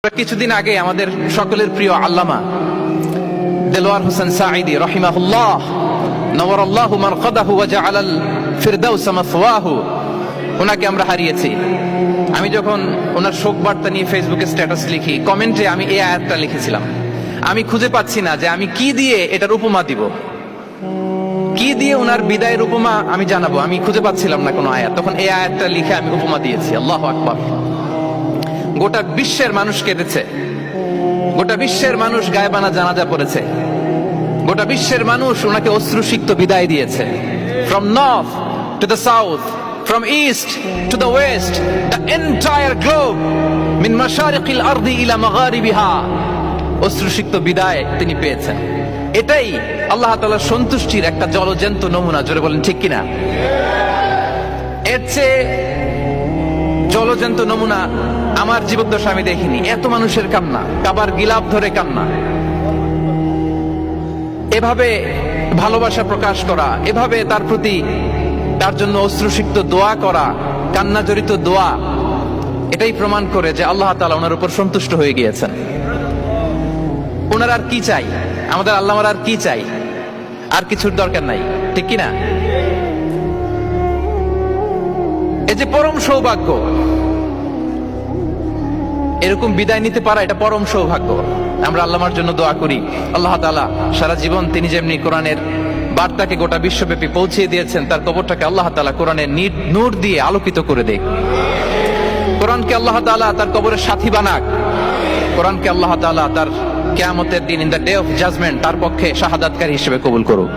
কিছুদিন আগে আমাদের সকলের প্রিয় আল্লামা দেলোয়ার হোসেন সাঈদী রাহিমাহুল্লাহ নওয়ারাল্লাহু মারকাদাহু ওয়া জাআলাল ফিরদাউস মাসওয়াহু, ওনাকে আমরা হারিয়েছি। আমি যখন ওনার শোক বার্তা নিয়ে ফেসবুকে স্ট্যাটাস লিখি, কমেন্টে আমি এই আয়াতটা লিখেছিলাম। আমি খুঁজে পাচ্ছি না যে আমি কি দিয়ে এটার উপমা দিব, কি দিয়ে ওনার বিদায়ের উপমা আমি জানাবো। আমি খুঁজে পাচ্ছিলাম না কোনো আয়াত, তখন এই আয়াতটা লিখে আমি উপমা দিয়েছি। আল্লাহু আকবার। গোটা বিশ্বের মানুষ কেঁদেছে, গোটা বিশ্বের মানুষ গায়েবানা জানাজা পড়েছে, গোটা বিশ্বের মানুষ ওনাকে অশ্রুসিক্ত বিদায় দিয়েছে। From north to the south, from east to the west, the entire globe, মিন মাশারিকিল আরদি ইলা মাগারিবিহা, অশ্রুসিক্ত বিদায় তিনি পেয়েছেন। এটাই আল্লাহ তাআলার সন্তুষ্টির একটা জলজ্যান্ত নমুনা। জোরে বলেন ঠিক কিনা? এর চেয়ে জলজ্যান্ত নমুনা আমার জীবদ্দশা আমি দেখিনি। এত মানুষের কান্না, কাবার গিলাপ ধরে কান্না, এভাবে ভালোবাসা প্রকাশ করা, এভাবে তার প্রতি তার জন্য অশ্রুসিক্ত দোয়া করা, কান্না জড়িত দোয়া, এটাই প্রমাণ করে যে আল্লাহ তাআলা ওনার উপর সন্তুষ্ট হয়ে গিয়েছেন। ওনার আর কি চাই? আমাদের আল্লাহর আর কি চাই? আর কিছুর দরকার নাই, ঠিক কিনা? এই যে পরম সৌভাগ্য, এরকম বিদায় নিতে পারা, এটা পরম সৌভাগ্য। আমরা আল্লাহর জন্য দোয়া করি, আল্লাহ তাআলা সারা জীবন তিনি যেমনি কোরআনের বার্তাকে গোটা বিশ্বব্যাপী পৌঁছে দিয়েছেন, তার কবরটাকে আল্লাহ তাআলা কোরআনের নূর দিয়ে আলোকিত করে দেখ। কোরআনকে আল্লাহ তাআলা তার কবরের সাথী বানাক। কোরআনকে আল্লাহ তাআলা তার কিয়ামতের দিন, in the day of judgement, তার পক্ষে শাহাদাতকারী হিসেবে কবুল করুক।